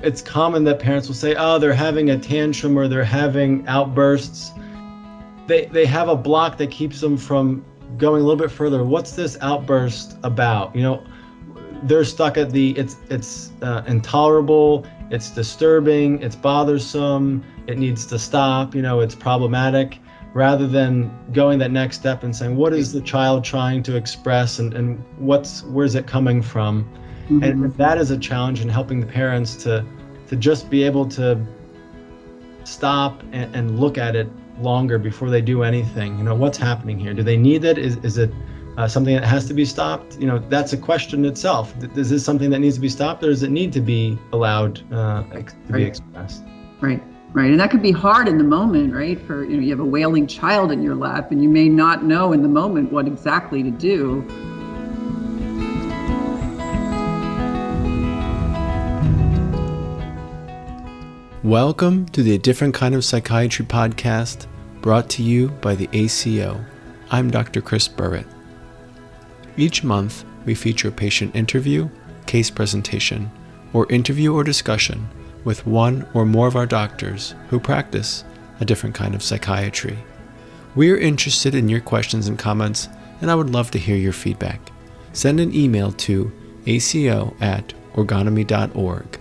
it's common that parents will say, oh, they're having a tantrum or they're having outbursts. They have a block that keeps them from going a little bit further. What's this outburst about? They're stuck at it's intolerable, it's disturbing, it's bothersome, it needs to stop, it's problematic, rather than going that next step and saying, what is the child trying to express and where's it coming from? Mm-hmm. And that is a challenge in helping the parents to just be able to stop and look at it longer before they do anything. What's happening here? Do they need it? Is it something that has to be stopped? That's a question itself. Is this something that needs to be stopped, or does it need to be allowed to be expressed? Right. And that could be hard in the moment, right? For, you have a wailing child in your lap and you may not know in the moment what exactly to do. Welcome to the A Different Kind of Psychiatry podcast, brought to you by the ACO. I'm Dr. Chris Burritt. Each month, we feature a patient interview, case presentation, or interview or discussion with one or more of our doctors who practice a different kind of psychiatry. We're interested in your questions and comments, and I would love to hear your feedback. Send an email to aco@orgonomy.org.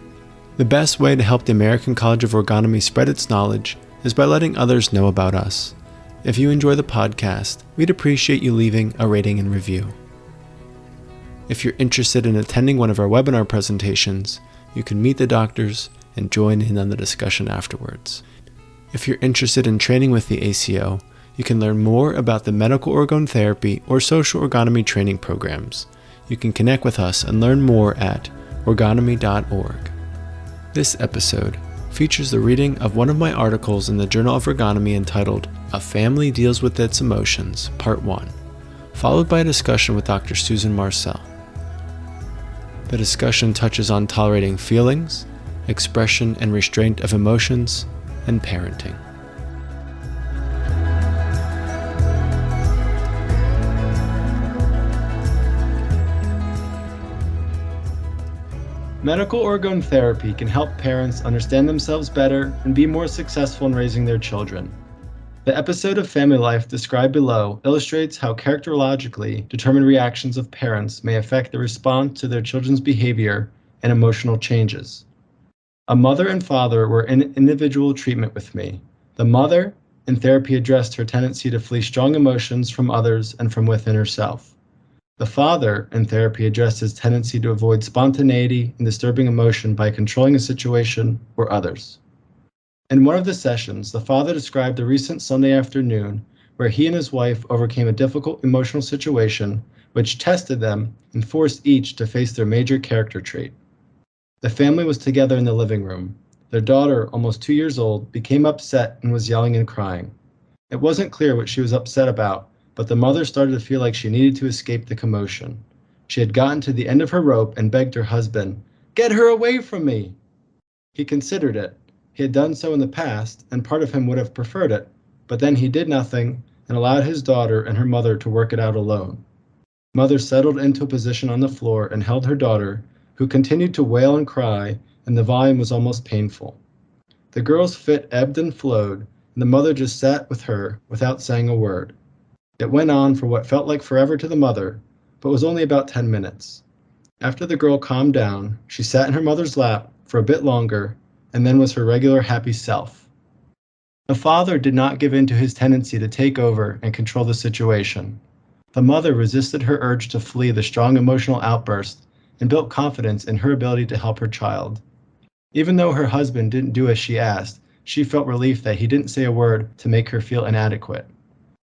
The best way to help the American College of Orgonomy spread its knowledge is by letting others know about us. If you enjoy the podcast, we'd appreciate you leaving a rating and review. If you're interested in attending one of our webinar presentations, you can meet the doctors and join in on the discussion afterwards. If you're interested in training with the ACO, you can learn more about the medical orgone therapy or social orgonomy training programs. You can connect with us and learn more at orgonomy.org. This episode features the reading of one of my articles in the Journal of Orgonomy entitled A Family Deals with Its Emotions, Part 1, followed by a discussion with Dr. Susan Marcel. The discussion touches on tolerating feelings, expression and restraint of emotions, and parenting. Medical orgone therapy can help parents understand themselves better and be more successful in raising their children. The episode of Family Life described below illustrates how characterologically determined reactions of parents may affect the response to their children's behavior and emotional changes. A mother and father were in individual treatment with me. The mother, in therapy, addressed her tendency to flee strong emotions from others and from within herself. The father, in therapy, addressed his tendency to avoid spontaneity and disturbing emotion by controlling a situation or others. In one of the sessions, the father described a recent Sunday afternoon where he and his wife overcame a difficult emotional situation which tested them and forced each to face their major character trait. The family was together in the living room. Their daughter, almost 2 years old, became upset and was yelling and crying. It wasn't clear what she was upset about, but the mother started to feel like she needed to escape the commotion. She had gotten to the end of her rope and begged her husband, "Get her away from me!" He considered it. He had done so in the past, and part of him would have preferred it, but then he did nothing and allowed his daughter and her mother to work it out alone. Mother settled into a position on the floor and held her daughter, who continued to wail and cry, and the volume was almost painful. The girl's fit ebbed and flowed, and the mother just sat with her without saying a word. It went on for what felt like forever to the mother, but was only about 10 minutes. After the girl calmed down, she sat in her mother's lap for a bit longer, and then was her regular happy self. The father did not give in to his tendency to take over and control the situation. The mother resisted her urge to flee the strong emotional outburst and built confidence in her ability to help her child. Even though her husband didn't do as she asked, she felt relief that he didn't say a word to make her feel inadequate.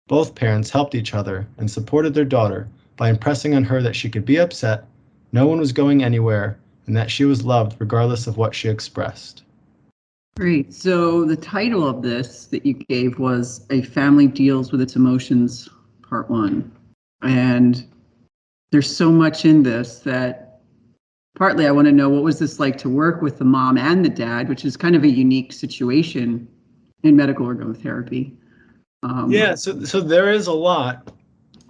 Both parents helped each other and supported their daughter by impressing on her that she could be upset, no one was going anywhere, and that she was loved regardless of what she expressed. Great. So the title of this that you gave was A Family Deals with Its Emotions, Part 1. And there's so much in this that partly I want to know, what was this like to work with the mom and the dad, which is kind of a unique situation in medical orgone therapy. So there is a lot,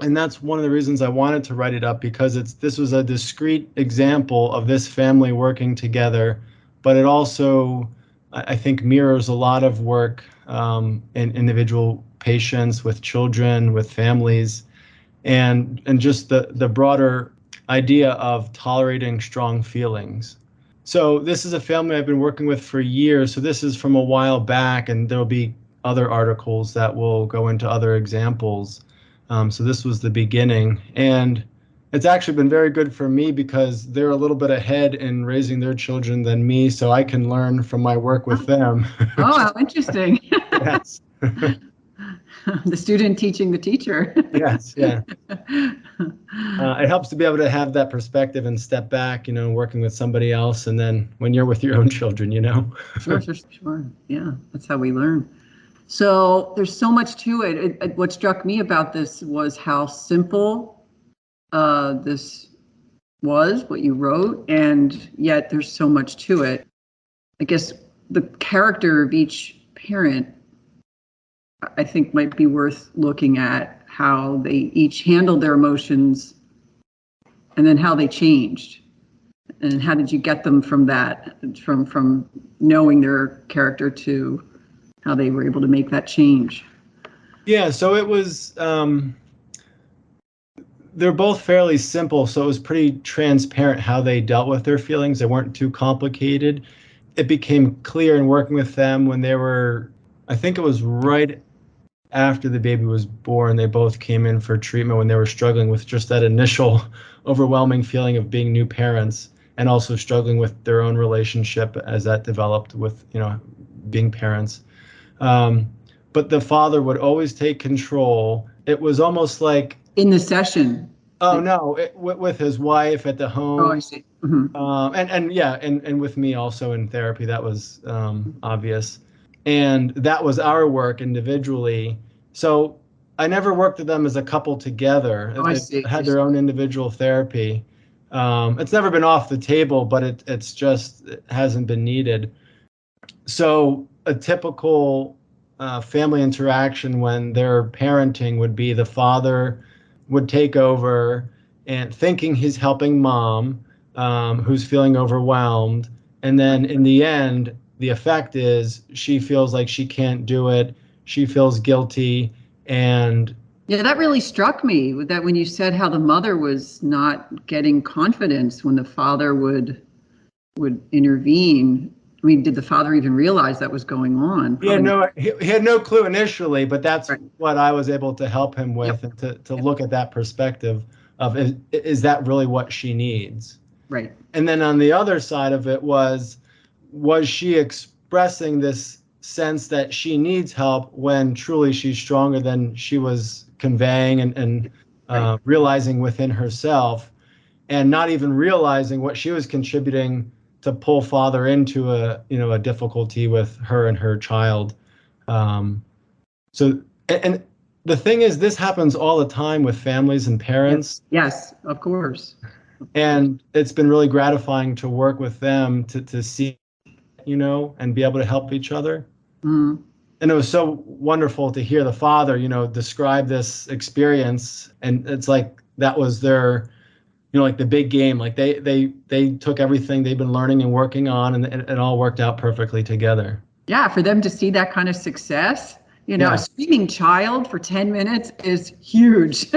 and that's one of the reasons I wanted to write it up, because this was a discrete example of this family working together but it also, I think, mirrors a lot of work in individual patients, with children, with families, and just the broader idea of tolerating strong feelings. So this is a family I've been working with for years. So this is from a while back, and there'll be other articles that will go into other examples. So this was the beginning, and it's actually been very good for me because they're a little bit ahead in raising their children than me, so I can learn from my work with them. Oh, how interesting. Yes. The student teaching the teacher. Yes, yeah. It helps to be able to have that perspective and step back, working with somebody else, and then when you're with your own children, Sure. Yeah, that's how we learn. So there's so much to it. What struck me about this was how simple this was, what you wrote, and yet there's so much to it. I guess the character of each parent, I think, might be worth looking at, how they each handled their emotions and then how they changed. And how did you get them from that, from knowing their character to how they were able to make that change? Yeah, so it was, they're both fairly simple, so it was pretty transparent how they dealt with their feelings. They weren't too complicated. It became clear in working with them when they were, I think it was right after the baby was born, they both came in for treatment when they were struggling with just that initial overwhelming feeling of being new parents, and also struggling with their own relationship as that developed with, being parents. But the father would always take control. It was almost like In the session. Oh no, with his wife at the home. Oh, I see. Mm-hmm. And with me also in therapy, that was obvious. And that was our work individually. So I never worked with them as a couple together. Oh, I They see. had their own individual therapy. It's never been off the table, but it hasn't been needed. So a typical family interaction when they're parenting would be the father would take over and thinking he's helping mom, who's feeling overwhelmed. And then in the end, the effect is she feels like she can't do it. She feels guilty. And Yeah, that really struck me, with that when you said how the mother was not getting confidence when the father would intervene. I mean, did the father even realize that was going on? he had no clue initially, but that's Right. what I was able to help him with, Yep. and to look at that perspective of, is that really what she needs? Right. And then on the other side of it was she expressing this sense that she needs help when truly she's stronger than she was conveying, and Right. realizing within herself, and not even realizing what she was contributing to pull father into a difficulty with her and her child. So and the thing is, this happens all the time with families and parents. Yes, of course. And it's been really gratifying to work with them to see, and be able to help each other. Mm. And it was so wonderful to hear the father, describe this experience. And it's like that was their, like the big game. Like they took everything they've been learning and working on, and it all worked out perfectly together. Yeah, for them to see that kind of success, Yeah. a screaming child for 10 minutes is huge,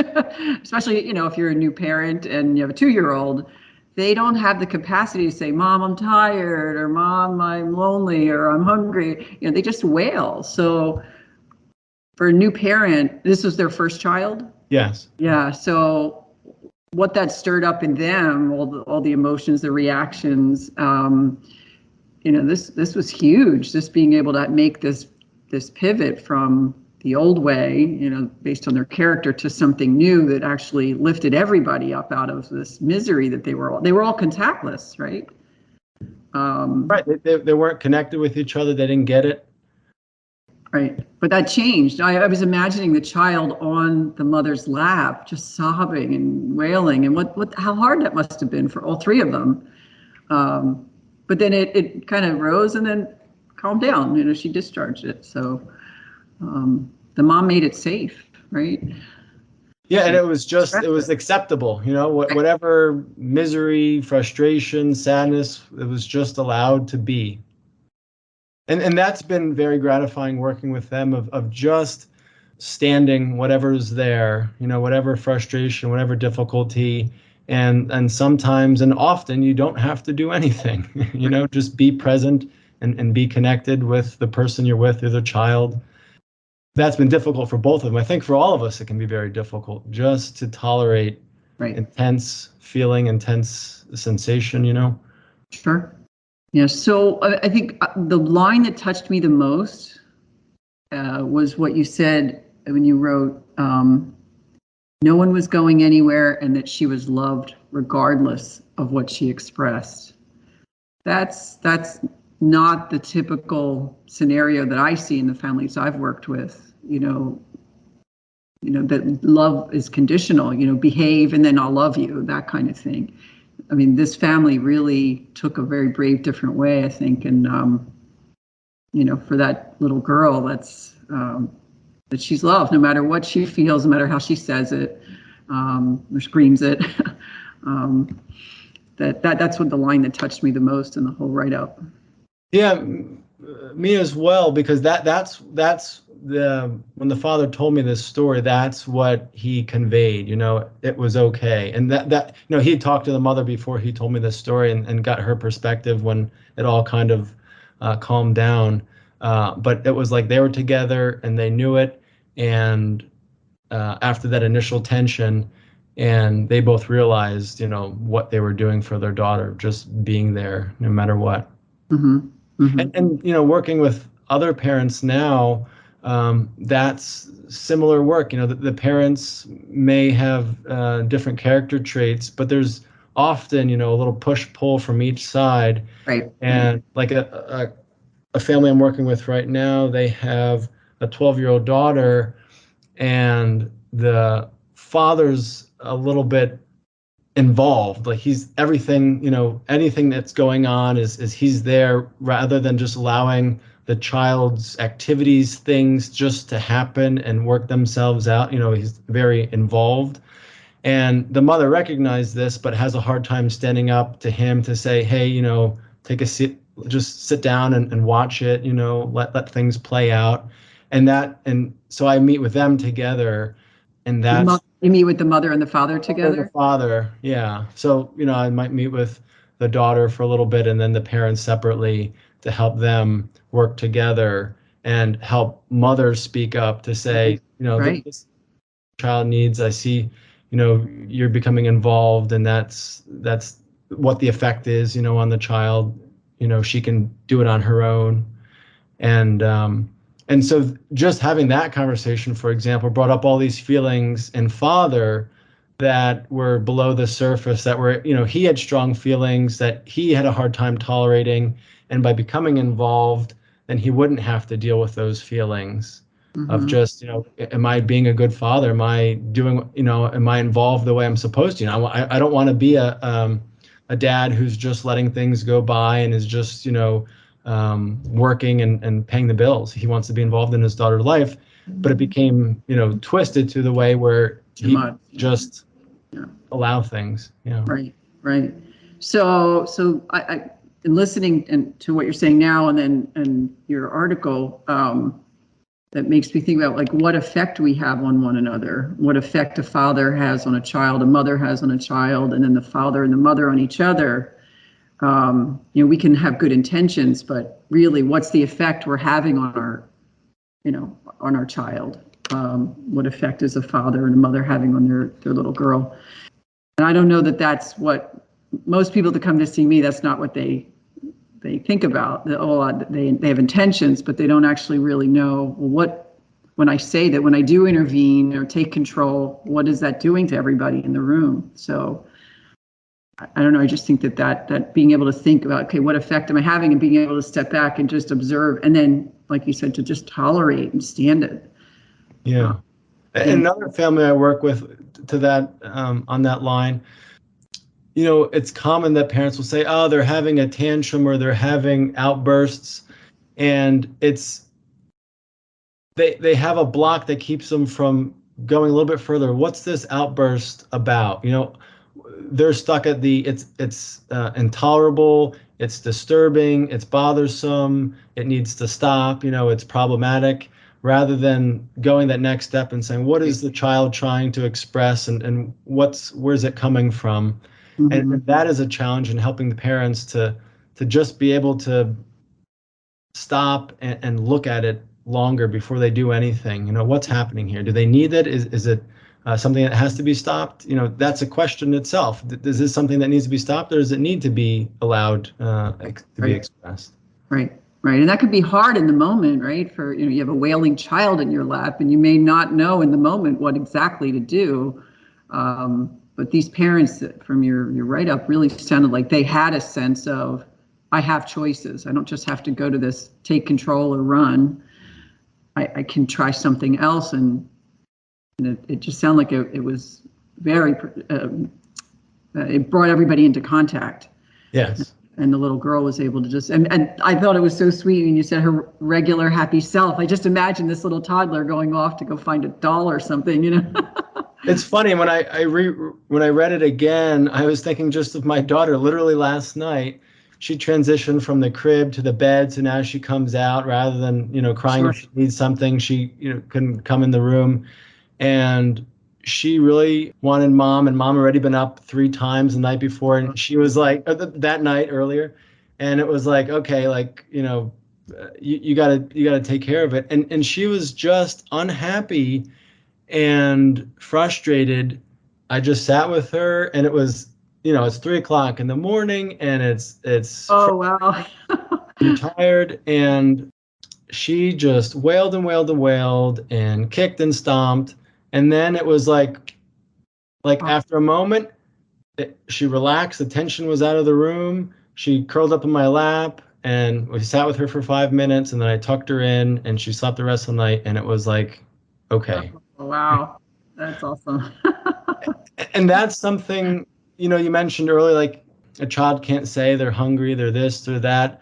especially, if you're a new parent and you have a 2-year-old. They don't have the capacity to say, Mom, I'm tired, or Mom, I'm lonely, or I'm hungry. They just wail. So for a new parent, this was their first child. Yes. Yeah. So what that stirred up in them, all the emotions, the reactions, this was huge. Just being able to make this pivot from the old way, based on their character, to something new that actually lifted everybody up out of this misery that they were all contactless, right? Right. They weren't connected with each other. They didn't get it. Right. But that changed. I was imagining the child on the mother's lap, just sobbing and wailing, and how hard that must have been for all three of them. But then it kind of rose and then calmed down. She discharged it. So the mom made it safe, right? Yeah, and it was express it was acceptable, whatever misery, frustration, sadness, it was just allowed to be. And that's been very gratifying working with them of just standing whatever's there, whatever frustration, whatever difficulty, and sometimes and often you don't have to do anything, just be present and be connected with the person you're with or the child. That's been difficult for both of them. I think for all of us, it can be very difficult just to tolerate Right. intense feeling, intense sensation, Sure. Yeah. So I think the line that touched me the most was what you said when you wrote, no one was going anywhere and that she was loved regardless of what she expressed. That's not the typical scenario that I see in the families I've worked with, that love is conditional, behave and then I'll love you, that kind of thing. I mean, this family really took a very brave, different way, I think. And, for that little girl, that's that she's loved no matter what she feels, no matter how she says it or screams it. That's what the line that touched me the most in the whole write-up. Yeah, me as well, because that's when the father told me this story, that's what he conveyed, it was okay. And that he had talked to the mother before he told me this story and got her perspective when it all kind of calmed down. But it was like they were together and they knew it. And after that initial tension, and they both realized, what they were doing for their daughter, just being there no matter what. Mm-hmm. Mm-hmm. And working with other parents now, that's similar work. The parents may have different character traits, but there's often, a little push-pull from each side. Right. And like a family I'm working with right now, they have a 12-year-old daughter, and the father's a little bit involved, like he's everything, anything that's going on is he's there, rather than just allowing the child's activities, things just to happen and work themselves out. He's very involved, and the mother recognized this but has a hard time standing up to him to say, hey, take a seat, just sit down and watch it, let things play out. And so I meet with them together, and that's You meet with the mother and the father together? the father, yeah. So, I might meet with the daughter for a little bit and then the parents separately to help them work together and help mothers speak up to say, Right. this child needs, I see, you're becoming involved, and that's what the effect is, on the child. She can do it on her own. And so just having that conversation, for example, brought up all these feelings in father that were below the surface, that were, he had strong feelings that he had a hard time tolerating. And by becoming involved, then he wouldn't have to deal with those feelings of just, am I being a good father? Am I doing, am I involved the way I'm supposed to? I don't want to be a dad who's just letting things go by and is just, working and paying the bills. He wants to be involved in his daughter's life, but it became, twisted to the way where he just allow things. Right. So I in listening to what you're saying now and your article, that makes me think about like what effect we have on one another, what effect a father has on a child, a mother has on a child, and then the father and the mother on each other. We can have good intentions, but really what's the effect we're having on our child? What effect is a father and a mother having on their little girl? And I don't know that that's what most people that come to see me, that's not what they think about. They have intentions, but they don't actually really know when I say that, when I do intervene or take control, what is that doing to everybody in the room? So I don't know. I just think that being able to think about, okay, what effect am I having, and being able to step back and just observe, and then, like you said, to just tolerate and stand it. Yeah. Another family I work with to that, on that line, it's common that parents will say, oh, they're having a tantrum or they're having outbursts, and they have a block that keeps them from going a little bit further, what's this outburst about? They're stuck at it's intolerable, it's disturbing, it's bothersome, it needs to stop, it's problematic, rather than going that next step and saying, what is the child trying to express, and where's it coming from? And that is a challenge in helping the parents to just be able to stop and look at it longer before they do anything. What's happening here? Do they need it? Is it something that has to be stopped? That's a question itself. Is this something that needs to be stopped, or does it need to be allowed to be expressed? Right. And that could be hard in the moment, right? For, you have a wailing child in your lap, and you may not know in the moment what exactly to do. But these parents, from your write-up, really sounded like they had a sense of, I have choices. I don't just have to go to this take control or run. I can try something else. And it just sounded like it was very, it brought everybody into contact. Yes. And the little girl was able to just, and I thought it was so sweet when you said her regular happy self. I just imagined this little toddler going off to go find a doll or something, It's funny, when I read it again, I was thinking just of my daughter. Literally last night, she transitioned from the crib to the bed, so now she comes out rather than crying if she needs something. She couldn't come in the room, and she really wanted mom, and mom already been up 3 times the night before, and she was like, that night earlier, and it was like, okay, like you gotta take care of it, and she was just unhappy and frustrated. I just sat with her, and it was, it's 3:00 in the morning, and it's oh wow. I'm tired, and she just wailed and wailed and wailed and kicked and stomped, and then it was like after a moment, she relaxed, the tension was out of the room, she curled up in my lap, and we sat with her for 5 minutes, and then I tucked her in, and she slept the rest of the night, and it was like, okay. Oh, wow, that's awesome. And that's something, you mentioned earlier, like a child can't say they're hungry, they're this, they're that.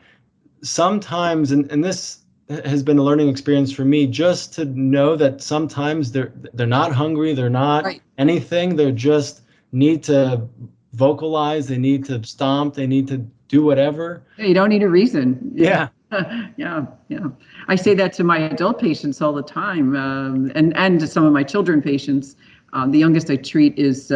Sometimes, and this has been a learning experience for me, just to know that sometimes they're not hungry, they're not anything, they just need to vocalize, they need to stomp, they need to do whatever. You don't need a reason. Yeah. Yeah. I say that to my adult patients all the time, and to some of my children patients. The youngest I treat is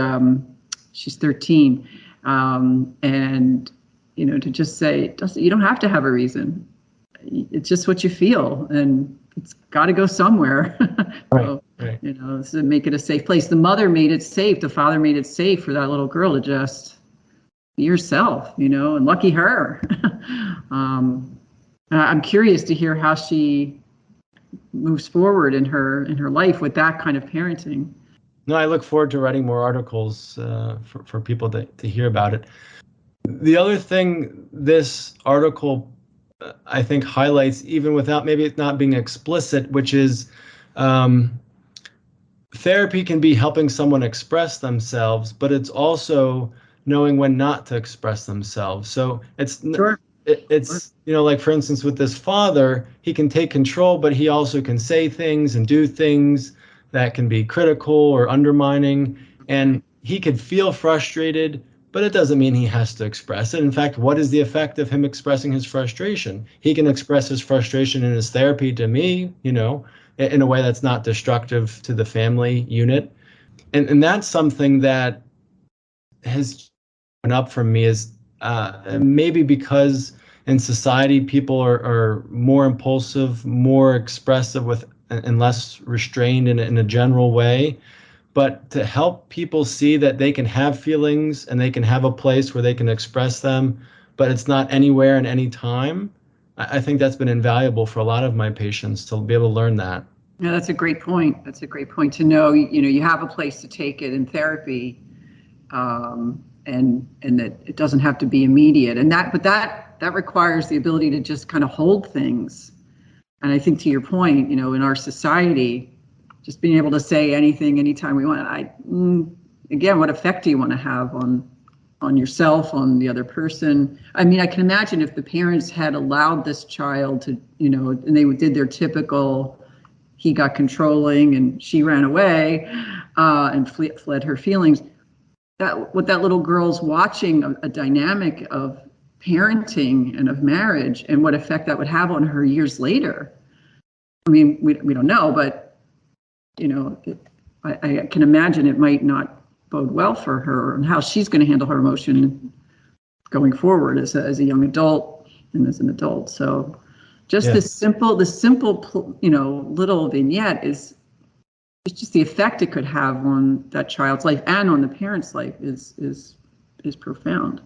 she's 13, and to just say, you don't have to have a reason. It's just what you feel, and it's got to go somewhere. So, so make it a safe place. The mother made it safe. The father made it safe for that little girl to just be herself, and lucky her. I'm curious to hear how she moves forward in her life with that kind of parenting. No, I look forward to writing more articles for people to hear about it. The other thing this article, I think, highlights, even without maybe it not being explicit, which is therapy can be helping someone express themselves, but it's also knowing when not to express themselves. So it's like, for instance, with this father, he can take control, but he also can say things and do things that can be critical or undermining, and he could feel frustrated, but it doesn't mean he has to express it. In fact, what is the effect of him expressing his frustration? He can express his frustration in his therapy to me, in a way that's not destructive to the family unit. And that's something that has been up for me, is maybe because in society people are more impulsive, more expressive and less restrained in a general way. But to help people see that they can have feelings and they can have a place where they can express them, but it's not anywhere and any time, I think that's been invaluable for a lot of my patients to be able to learn that. Yeah, that's a great point. That's a great point to know, you have a place to take it in therapy, and that it doesn't have to be immediate. But that requires the ability to just kind of hold things. And I think, to your point, in our society, just being able to say anything, anytime we want. Again, what effect do you want to have on yourself, on the other person? I mean, I can imagine if the parents had allowed this child to, and they did their typical he got controlling and she ran away and fled her feelings. What that little girl's watching a dynamic of parenting and of marriage and what effect that would have on her years later. I mean, we don't know, but I can imagine it might not bode well for her and how she's going to handle her emotion going forward as a young adult and as an adult. So just this simple, little vignette it's just the effect it could have on that child's life and on the parent's life is profound,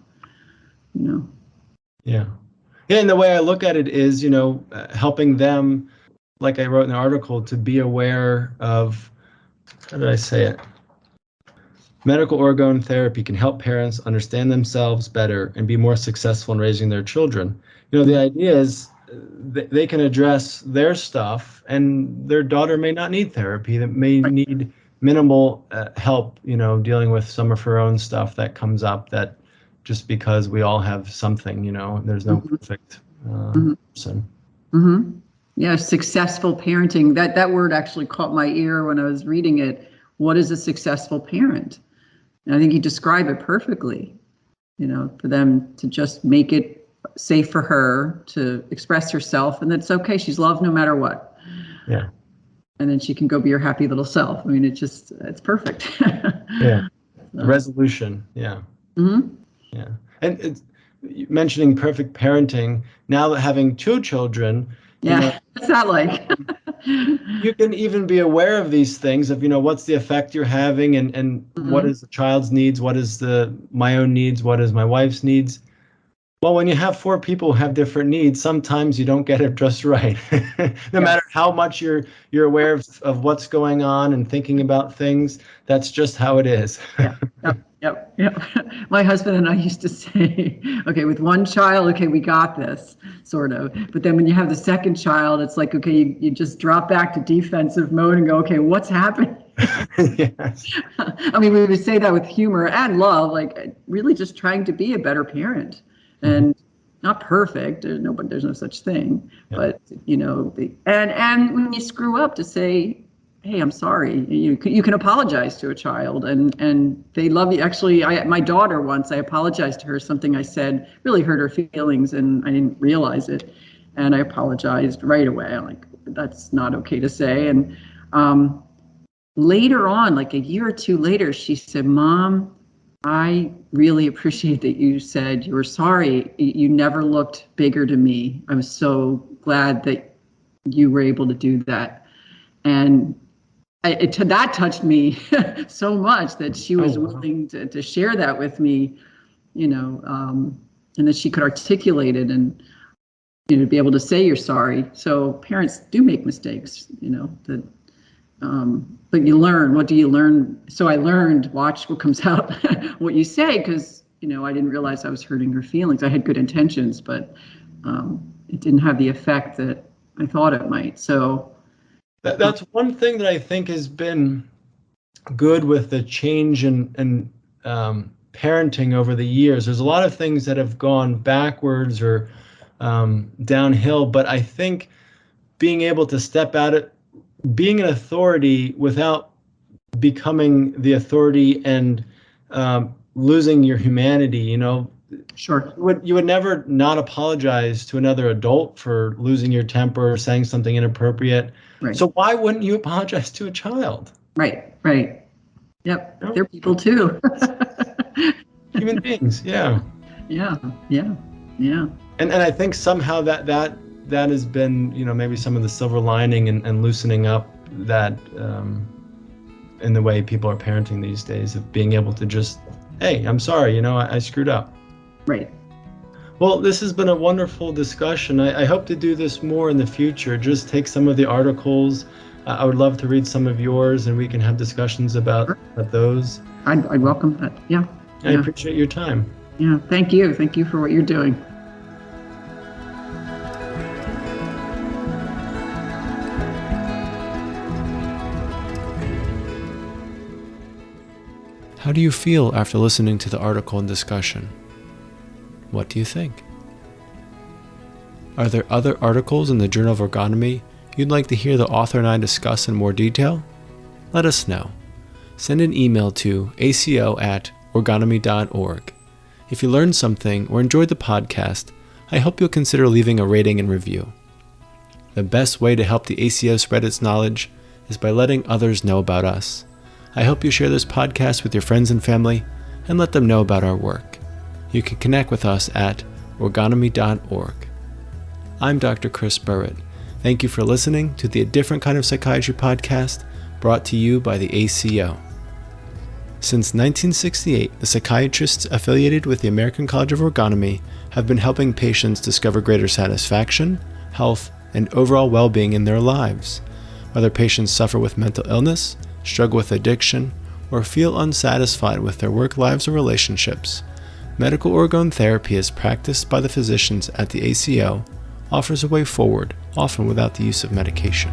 Yeah. And the way I look at it is, helping them, like I wrote in the article, to be aware of, how did I say it? Medical orgone therapy can help parents understand themselves better and be more successful in raising their children. The idea is they can address their stuff and their daughter may not need therapy, that may need minimal help, dealing with some of her own stuff that comes up, that just because we all have something, there's no perfect person. Mm-hmm. Yeah, successful parenting. That word actually caught my ear when I was reading it. What is a successful parent? And I think you describe it perfectly, for them to just make it safe for her to express herself, and that's okay. She's loved no matter what. Yeah. And then she can go be her happy little self. I mean, it's perfect. Yeah. Resolution. Yeah. Mm-hmm. Yeah. And it's, mentioning perfect parenting, now that having 2 children, what's that like? you can even be aware of these things of, what's the effect you're having and what is the child's needs, what is my own needs, what is my wife's needs. Well, when you have 4 people who have different needs, sometimes you don't get it just right. No matter how much you're aware of what's going on and thinking about things, that's just how it is. Yep. My husband and I used to say, okay, with 1 child, okay, we got this, sort of. But then when you have the 2nd child, it's like, okay, you just drop back to defensive mode and go, okay, what's happening? Yes. I mean, we would say that with humor and love, like really just trying to be a better parent. And not perfect. There's no such thing. Yeah. But and when you screw up, to say, "Hey, I'm sorry." You can apologize to a child, and they love you. Actually, my daughter once, I apologized to her. Something I said really hurt her feelings, and I didn't realize it. And I apologized right away. I'm like, that's not okay to say. And later on, like a year or 2 later, she said, "Mom, I really appreciate that you said you were sorry. You never looked bigger to me. I was so glad that you were able to do that." And that touched me so much that she was willing to share that with me, and that she could articulate it and, be able to say you're sorry. So parents do make mistakes, but you learn. What do you learn? So I learned, watch what comes out, what you say, because, I didn't realize I was hurting her feelings. I had good intentions, but it didn't have the effect that I thought it might. So that's one thing that I think has been good with the change in parenting over the years. There's a lot of things that have gone backwards or downhill, but I think being able to step out of being an authority without becoming the authority and losing your humanity, Sure. You would never not apologize to another adult for losing your temper or saying something inappropriate. Right. So why wouldn't you apologize to a child? Right. Yep. They're people too. Human beings. Yeah. Yeah. And I think somehow that has been, maybe some of the silver lining and loosening up that in the way people are parenting these days, of being able to just, hey, I'm sorry, I screwed up. Right. Well, this has been a wonderful discussion. I hope to do this more in the future. Just take some of the articles. I would love to read some of yours, and we can have discussions about those. I'd welcome that. Yeah. I appreciate your time. Yeah. Thank you. Thank you for what you're doing. How do you feel after listening to the article and discussion? What do you think? Are there other articles in the Journal of Orgonomy you'd like to hear the author and I discuss in more detail? Let us know. Send an email to aco@orgonomy.org. If you learned something or enjoyed the podcast, I hope you'll consider leaving a rating and review. The best way to help the ACO spread its knowledge is by letting others know about us. I hope you share this podcast with your friends and family and let them know about our work. You can connect with us at orgonomy.org. I'm Dr. Chris Burritt. Thank you for listening to the A Different Kind of Psychiatry podcast brought to you by the ACO. Since 1968, the psychiatrists affiliated with the American College of Orgonomy have been helping patients discover greater satisfaction, health, and overall well-being in their lives. Whether patients suffer with mental illness, struggle with addiction, or feel unsatisfied with their work lives or relationships, medical orgone therapy as practiced by the physicians at the ACO offers a way forward, often without the use of medication.